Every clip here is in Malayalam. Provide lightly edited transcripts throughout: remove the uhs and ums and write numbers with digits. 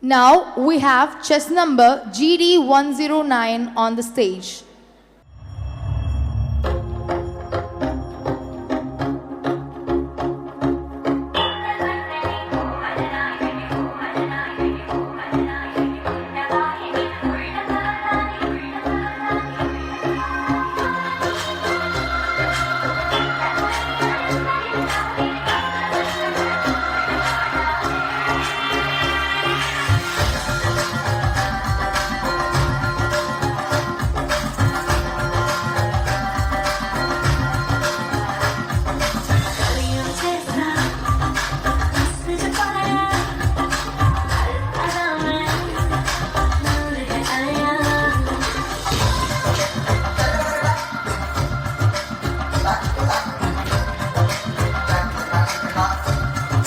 Now we have chess number GD109 on the stage.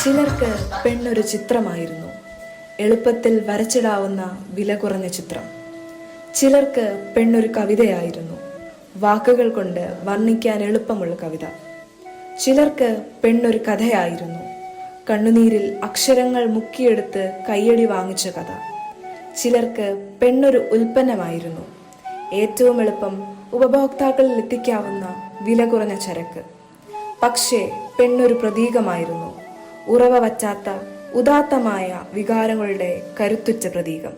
ചിലർക്ക് പെണ്ണൊരു ചിത്രമായിരുന്നു, എളുപ്പത്തിൽ വരച്ചിടാവുന്ന വില കുറഞ്ഞ ചിത്രം. ചിലർക്ക് പെണ്ണൊരു കവിതയായിരുന്നു, വാക്കുകൾ കൊണ്ട് വർണ്ണിക്കാൻ എളുപ്പമുള്ള കവിത. ചിലർക്ക് പെണ്ണൊരു കഥയായിരുന്നു, കണ്ണുനീരിൽ അക്ഷരങ്ങൾ മുക്കിയെടുത്ത് കയ്യടി വാങ്ങിച്ച കഥ. ചിലർക്ക് പെണ്ണൊരു ഉൽപ്പന്നമായിരുന്നു, ഏറ്റവും എളുപ്പം ഉപഭോക്താക്കളിൽ എത്തിക്കാവുന്ന വില കുറഞ്ഞ ചരക്ക്. പക്ഷേ പെണ്ണൊരു പ്രതീകമായിരുന്നു, ഉറവ വറ്റാത്ത ഉദാത്തമായ വികാരങ്ങളുടെ കരുത്തുറ്റ പ്രതീകം.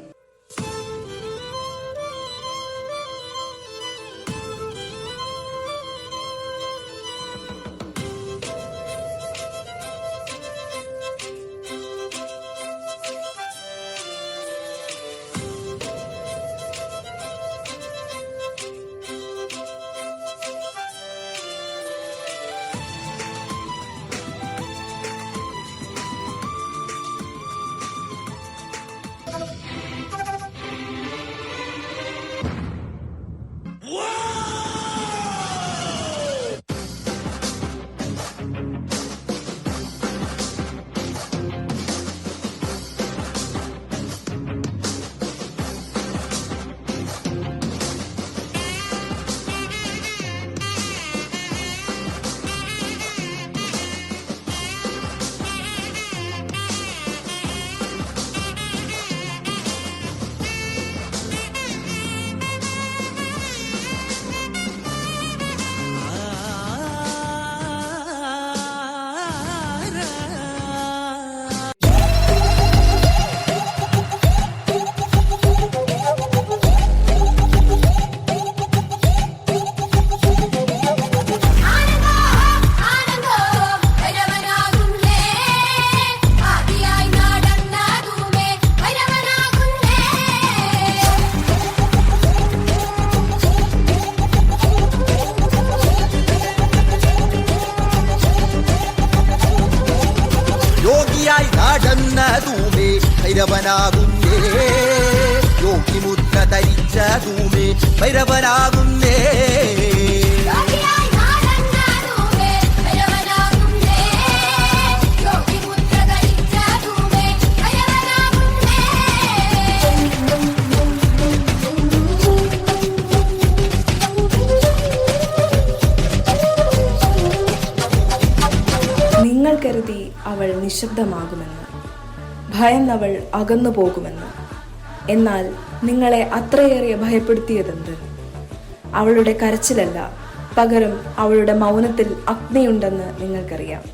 നടന്നതുമേ ഭൈരവനാകുന്നേ, യോഗിമുദ്ര ധരിച്ചതുമേ ഭൈരവനാകുന്നേ. നിങ്ങൾ കരുതി അവൾ നിശബ്ദമാകുമെന്ന്, ഭയന്നവൾ അകന്നു പോകുമെന്ന്. എന്നാൽ നിങ്ങളെ അത്രയേറെ ഭയപ്പെടുത്തിയതെന്ത്? അവളുടെ കരച്ചിലല്ല, പകരം അവളുടെ മൗനത്തിൽ അഗ്നിയുണ്ടെന്ന് നിങ്ങൾക്കറിയാം.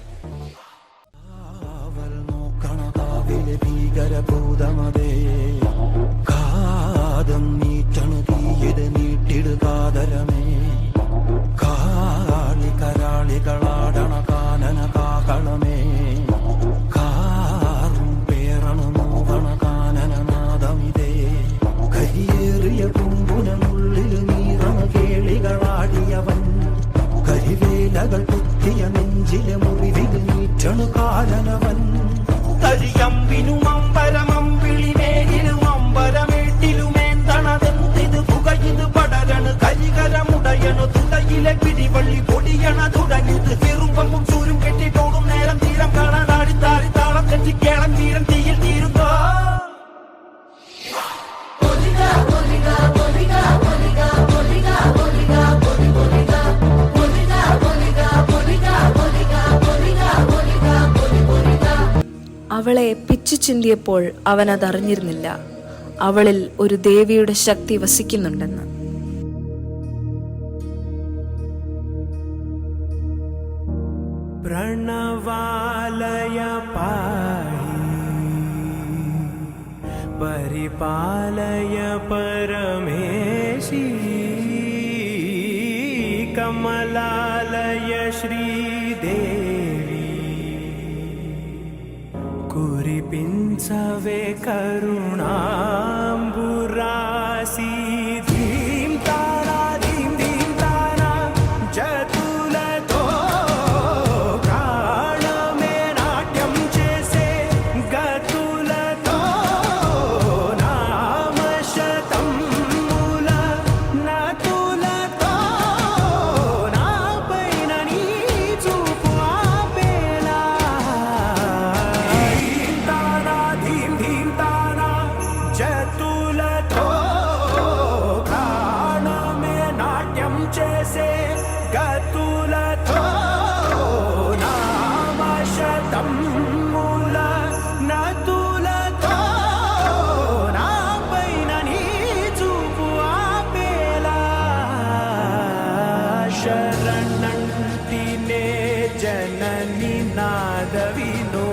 അവളെ പിച്ചു ചിന്തിയപ്പോൾ അവൻ അതറിഞ്ഞിരുന്നില്ല അവളിൽ ഒരു ദേവിയുടെ ശക്തി വസിക്കുന്നുണ്ടെന്ന്. പ്രണവാലയ പാഹി പരിപാലയ പരമേശി കമലാലയ ശ്രീദേവി కురిపించవే కరుణాంబురాసి ధీం తారా ధీం ధీం తారా జతులతో ప్రాణమే నాట్యం చేసే గతులతో నామశతం మూల నతులతో నా పైన నీ చూపు ఆపేలా జతులతో ప్రాణమే నాట్యం చేసే గతులతో నామశతం మూల నతులతో నా పైన నీ చూపు ఆపేలా శరణంటినే జనని నాద వినో